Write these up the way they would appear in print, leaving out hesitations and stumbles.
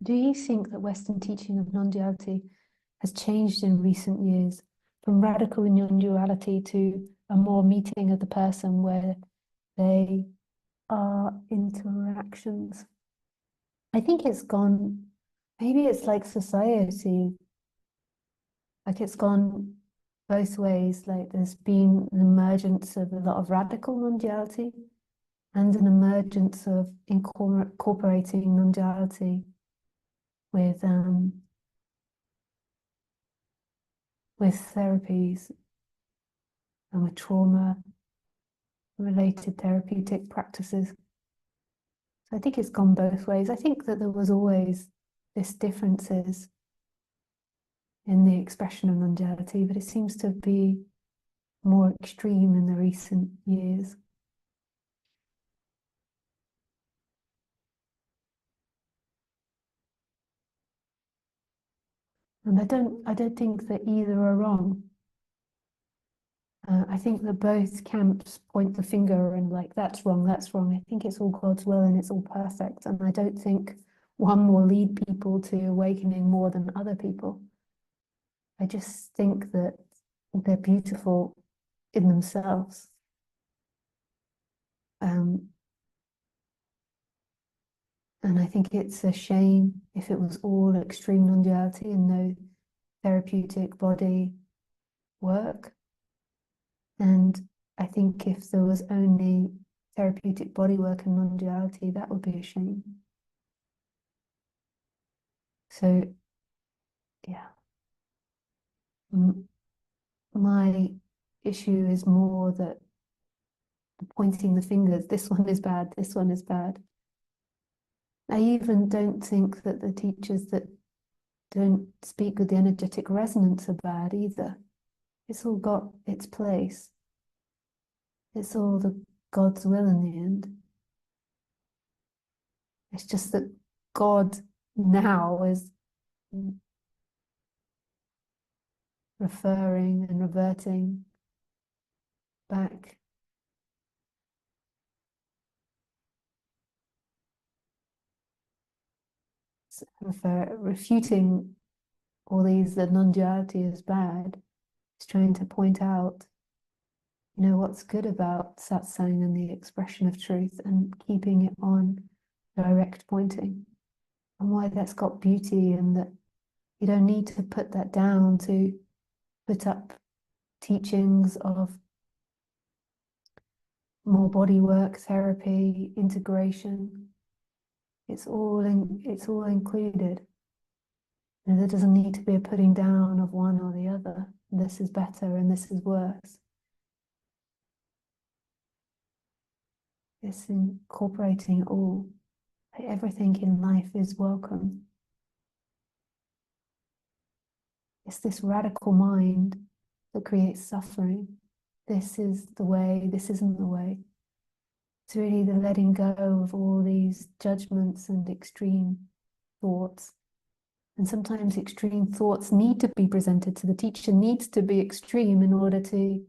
Do you think that Western teaching of non-duality has changed in recent years from radical non-duality to a more meeting of the person where they are interactions? I think it's gone, maybe it's like society, like it's gone both ways. Like there's been an emergence of a lot of radical non-duality and an emergence of incorporating non-duality with therapies and with trauma-related therapeutic practices. So I think it's gone both ways. I think that there was always this differences in the expression of non-duality, but it seems to be more extreme in the recent years. And I don't think that either are wrong. I think that both camps point the finger and like, that's wrong, that's wrong. I think it's all God's will and it's all perfect. And I don't think one will lead people to awakening more than other people. I just think that they're beautiful in themselves. And I think it's a shame if it was all extreme non-duality and no therapeutic body work. And I think if there was only therapeutic body work and non-duality, that would be a shame. So, yeah. My issue is more that pointing the fingers, this one is bad, this one is bad. I even don't think that the teachers that don't speak with the energetic resonance are bad either. It's all got its place. It's all the God's will in the end. It's just that God now is referring and reverting back. Refuting all these, that non-duality is bad. It's trying to point out, you know, what's good about satsang and the expression of truth and keeping it on direct pointing, and why that's got beauty, and that you don't need to put that down to put up teachings of more body work, therapy, integration. It's all included. And there doesn't need to be a putting down of one or the other. This is better and this is worse. It's incorporating all. Everything in life is welcome. It's this radical mind that creates suffering. This is the way, this isn't the way. It's really the letting go of all these judgments and extreme thoughts. And sometimes extreme thoughts need to be presented to the teacher, needs to be extreme in order to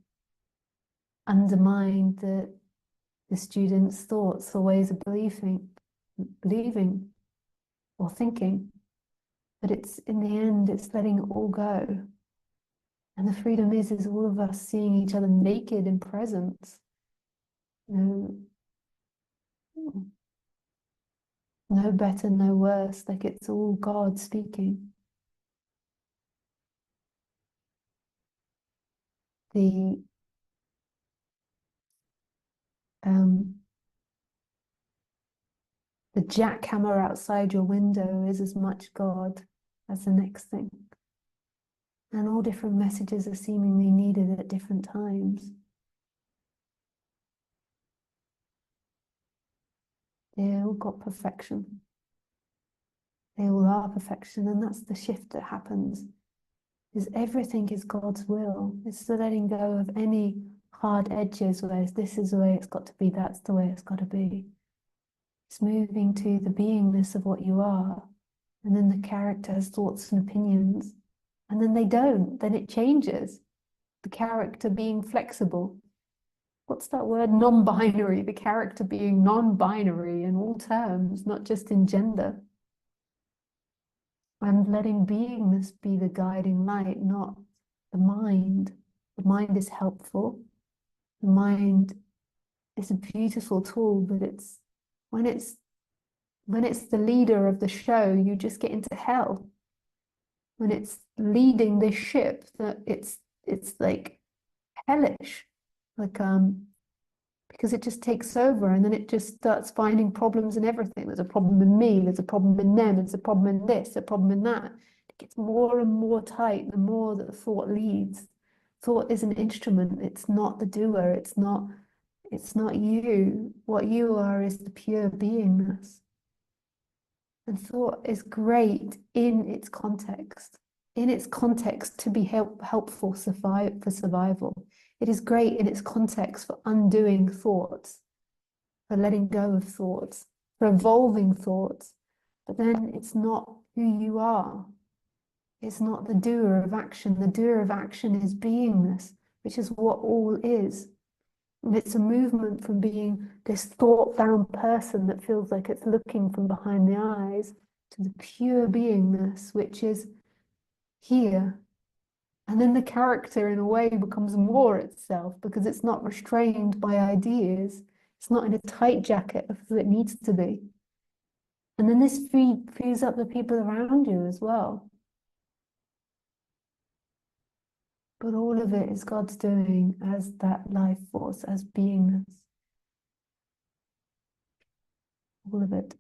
undermine the student's thoughts or ways of believing or thinking. But it's, in the end, it's letting it all go. And the freedom is all of us seeing each other naked in presence. No better, no worse, like it's all God speaking. The jackhammer outside your window is as much God as the next thing. And all different messages are seemingly needed at different times. They all got perfection. They all are perfection, and that's the shift that happens. Is everything is God's will. It's the letting go of any hard edges where this is the way it's got to be, that's the way it's got to be. It's moving to the beingness of what you are, and then the character has thoughts and opinions, and then they don't, then it changes. The character being flexible. What's that word? Non-binary, the character being non-binary in all terms, not just in gender. and letting beingness be the guiding light, not the mind. The mind is helpful. The mind is a beautiful tool, but when it's when it's the leader of the show, you just get into hell. When it's leading this ship, that it's like hellish, like because it just takes over, and then it just starts finding problems in everything. There's a problem in me, there's a problem in them, there's a problem in this, a problem in that. It gets more and more tight the more that the thought leads. Thought is an instrument, it's not the doer, it's not you. What you are is the pure beingness. And thought is great in its context. In its context to be helpful for survival. It is great in its context for undoing thoughts, for letting go of thoughts, for evolving thoughts. But then it's not who you are. It's not the doer of action. The doer of action is beingness, which is what all is. And it's a movement from being this thought-bound person that feels like it's looking from behind the eyes to the pure beingness, which is here. And then the character, in a way, becomes more itself because it's not restrained by ideas. It's not in a tight jacket as it needs to be. And then this frees up the people around you as well. But all of it is God's doing as that life force, as beingness. All of it.